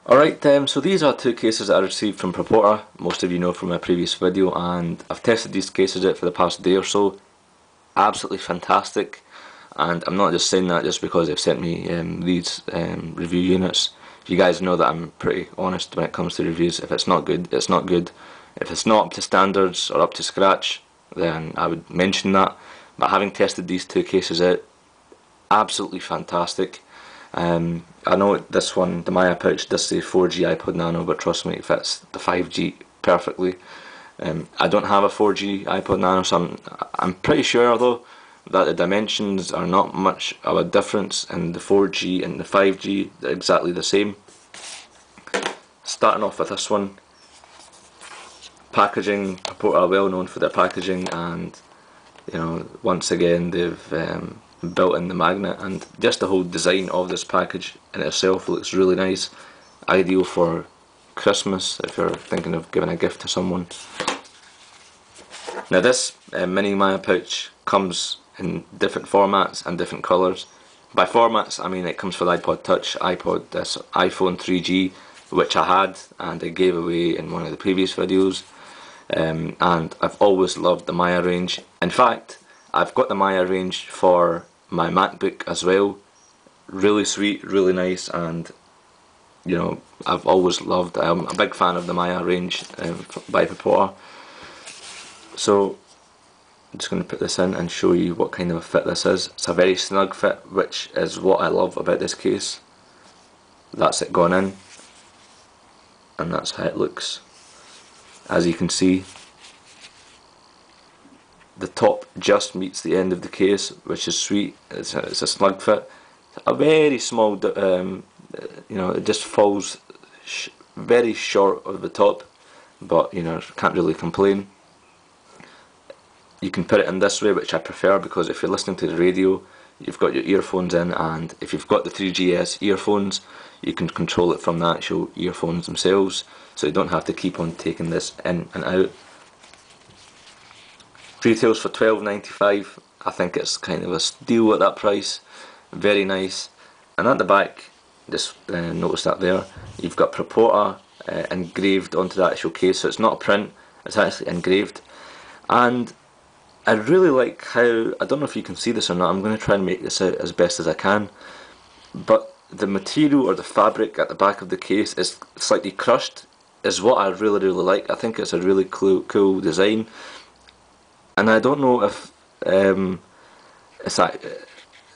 Alright, so these are two cases that I received from Proporta. Most of you know from my previous video, and I've tested these cases out for the past day or so. Absolutely fantastic, and I'm not just saying that just because they've sent me these review units. You guys know that I'm pretty honest when it comes to reviews. If it's not good, it's not good. If it's not up to standards or up to scratch, then I would mention that. But having tested these two cases out, absolutely fantastic. I know this one, the Maya pouch, does say 4G iPod Nano, but trust me, it fits the 5G perfectly. I don't have a 4G iPod Nano, so I'm pretty sure though that the dimensions are not much of a difference in the 4G and the 5G. They're exactly the same. Starting off with this one, packaging. Proporta are well known for their packaging, and you know, once again they've built in the magnet, and just the whole design of this package in itself looks really nice. Ideal for Christmas if you're thinking of giving a gift to someone. Now this mini Maya pouch comes in different formats and different colours. By formats I mean it comes for the iPod Touch, this iPhone 3G, which I had and I gave away in one of the previous videos. And I've always loved the Maya range. In fact, I've got the Maya range for my MacBook as well. Really sweet, really nice, and you know, I've always loved. I'm a big fan of the Maya range by Proporta. So I'm just going to put this in and show you what kind of a fit this is. It's a very snug fit, which is what I love about this case. That's it gone in, and that's how it looks. As you can see, the top just meets the end of the case, which is sweet. It's a snug fit. A very small, you know, it just falls very short of the top, but you know, can't really complain. You can put it in this way, which I prefer, because if you're listening to the radio, you've got your earphones in, and if you've got the 3GS earphones, you can control it from the actual earphones themselves, so you don't have to keep on taking this in and out. Retails for $12.95. I think it's kind of a steal at that price. Very nice. And at the back, just notice that there, you've got Proporta engraved onto the actual case, so it's not a print, it's actually engraved. And I really like how, I don't know if you can see this or not, I'm going to try and make this out as best as I can, but the material or the fabric at the back of the case is slightly crushed, is what I really like. I think it's a really cool design, and I don't know if it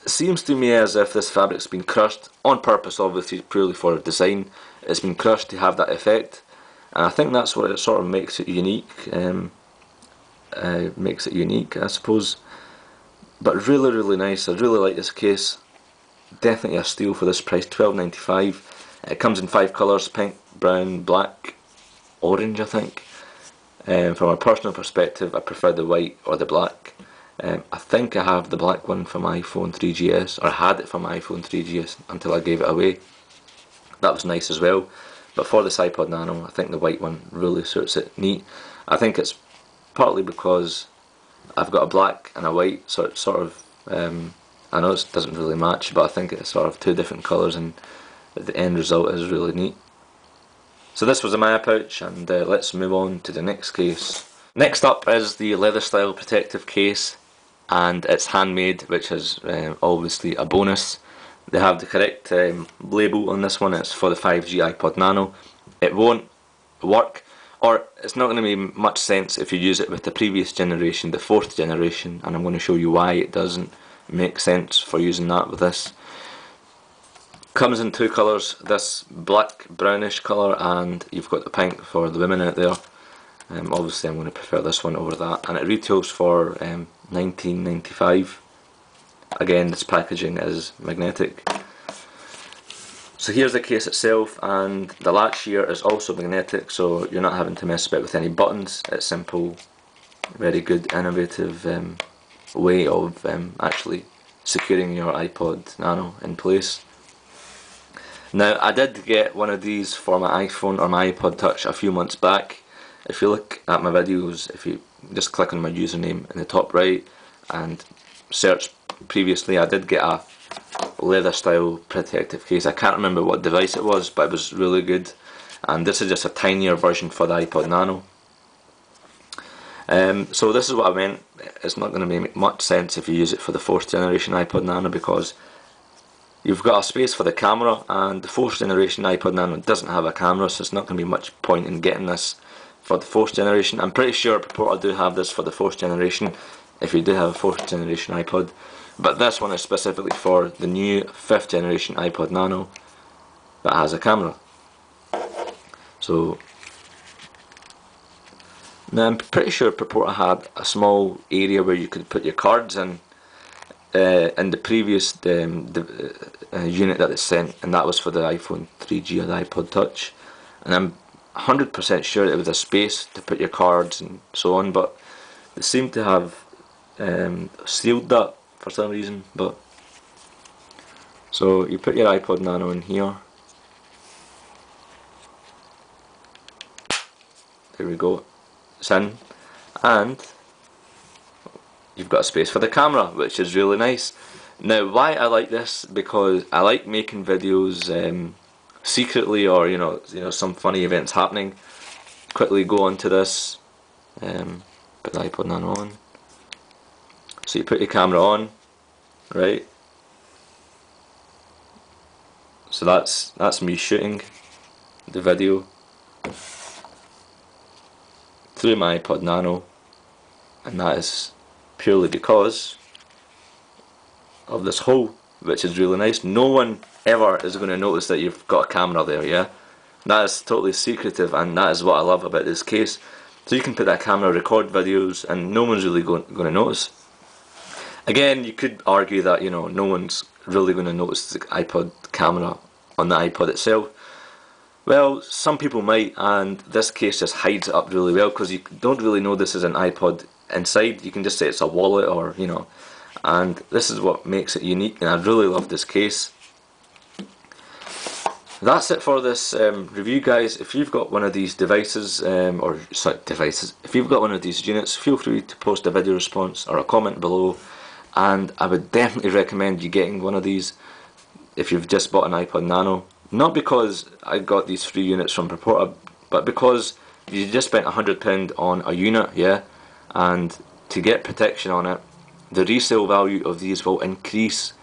seems to me as if this fabric's been crushed on purpose, obviously purely for design. It's been crushed to have that effect, and I think that's what it sort of makes it unique. I suppose. But really nice. I really like this case. Definitely a steal for this price, $12.95. It comes in 5 colours: pink, brown, black, orange, I think. From a personal perspective, I prefer the white or the black. I think I have the black one for my iPhone 3GS, or I had it for my iPhone 3GS until I gave it away. That was nice as well. But for this iPod Nano, I think the white one really suits it neat. I think it's partly because I've got a black and a white, so it's sort of, I know it doesn't really match, but I think it's sort of two different colours, and the end result is really neat. So this was a Maya pouch, and let's move on to the next case. Next up is the leather style protective case, and it's handmade, which is obviously a bonus. They have the correct label on this one. It's for the 5G iPod Nano. It won't work, or it's not going to make much sense if you use it with the previous generation, the 4th generation, and I'm going to show you why it doesn't make sense for using that with this. Comes in 2 colours, this black brownish colour, and you've got the pink for the women out there. Obviously I'm going to prefer this one over that, and it retails for $19.95. Again, this packaging is magnetic. So here's the case itself, and the latch here is also magnetic, so you're not having to mess about with any buttons. It's simple, very good, innovative way of actually securing your iPod Nano in place. Now, I did get one of these for my iPhone or my iPod Touch a few months back. If you look at my videos, if you just click on my username in the top right and search previously, I did get a leather style protective case. I can't remember what device it was, but it was really good. And this is just a tinier version for the iPod Nano. So this is what I meant. It's not going to make much sense if you use it for the 4th generation iPod Nano, because you've got a space for the camera, and the 4th generation iPod Nano doesn't have a camera, so it's not going to be much point in getting this for the 4th generation. I'm pretty sure Proporta do have this for the 4th generation, if you do have a 4th generation iPod, but this one is specifically for the new 5th generation iPod Nano that has a camera. So now I'm pretty sure Proporta had a small area where you could put your cards in the previous unit that it sent, and that was for the iPhone 3G or the iPod Touch. And I'm 100% sure it was a space to put your cards and so on, but they seem to have sealed that for some reason. But so you put your iPod Nano in here. There we go. It's in, and you've got a space for the camera, which is really nice. Now, why I like this, because I like making videos secretly, or you know some funny events happening. Quickly go onto this, put the iPod Nano on. So you put your camera on, right? So that's me shooting the video through my iPod Nano, and that is purely because of this hole, which is really nice. No one ever is going to notice that you've got a camera there, yeah? That is totally secretive, and that is what I love about this case. So you can put that camera, record videos, and no one's really going to notice. Again, you could argue that, you know, no one's really going to notice the iPod camera on the iPod itself. Well, some people might, and this case just hides it up really well, because you don't really know this is an iPod inside. You can just say it's a wallet, or you know, and this is what makes it unique, and I really love this case. That's it for this review, guys. If you've got one of these devices, if you've got one of these units, feel free to post a video response or a comment below, and I would definitely recommend you getting one of these if you've just bought an iPod Nano. Not because I got these free units from Proporta, but because you just spent £100 on a unit, yeah, and to get protection on it, the resale value of these will increase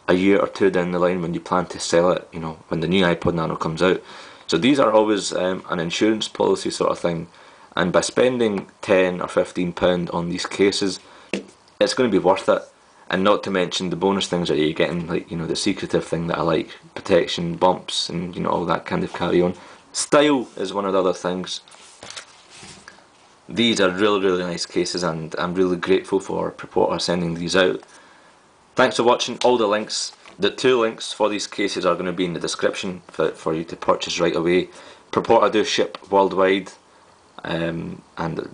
a year or two down the line when you plan to sell it, you know, when the new iPod Nano comes out. So these are always an insurance policy sort of thing, and by spending £10 or £15 on these cases, it's going to be worth it. And not to mention the bonus things that you're getting, like, you know, the secretive thing that I like, protection, bumps, and you know, all that kind of carry on. Style is one of the other things. These are really nice cases, and I'm really grateful for Proporta sending these out. Thanks for watching. All the links, the 2 links for these cases are going to be in the description for you to purchase right away. Proporta do ship worldwide, and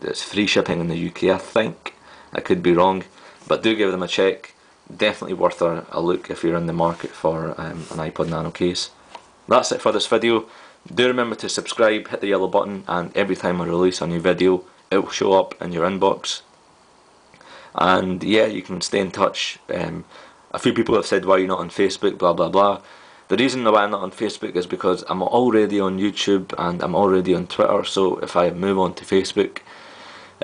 it's free shipping in the UK, I think. I could be wrong, but do give them a check. Definitely worth a look if you're in the market for an iPod Nano case. That's it for this video. Do remember to subscribe, hit the yellow button, and every time I release a new video, it will show up in your inbox. And yeah, you can stay in touch. A few people have said, why are you not on Facebook, blah blah blah. The reason why I'm not on Facebook is because I'm already on YouTube and I'm already on Twitter, so if I move on to Facebook,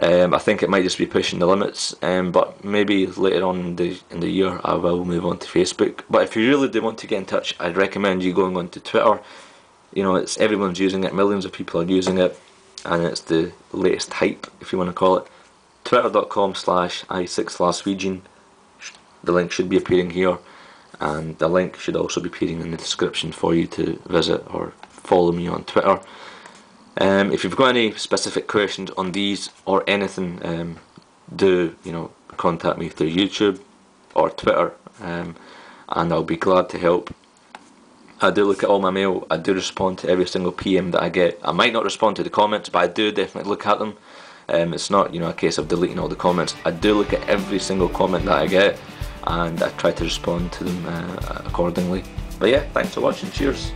I think it might just be pushing the limits, but maybe later on in the year I will move on to Facebook. But if you really do want to get in touch, I'd recommend you going on to Twitter. You know, everyone's using it, millions of people are using it, and it's the latest hype, if you want to call it. Twitter.com/i6laswegian. The link should be appearing here, and the link should also be appearing in the description for you to visit or follow me on Twitter. If you've got any specific questions on these or anything, do, you know, contact me through YouTube or Twitter, and I'll be glad to help. I do look at all my mail. I do respond to every single PM that I get. I might not respond to the comments, but I do definitely look at them. It's not, you know, a case of deleting all the comments. I do look at every single comment that I get, and I try to respond to them accordingly. But yeah, thanks for watching. Cheers.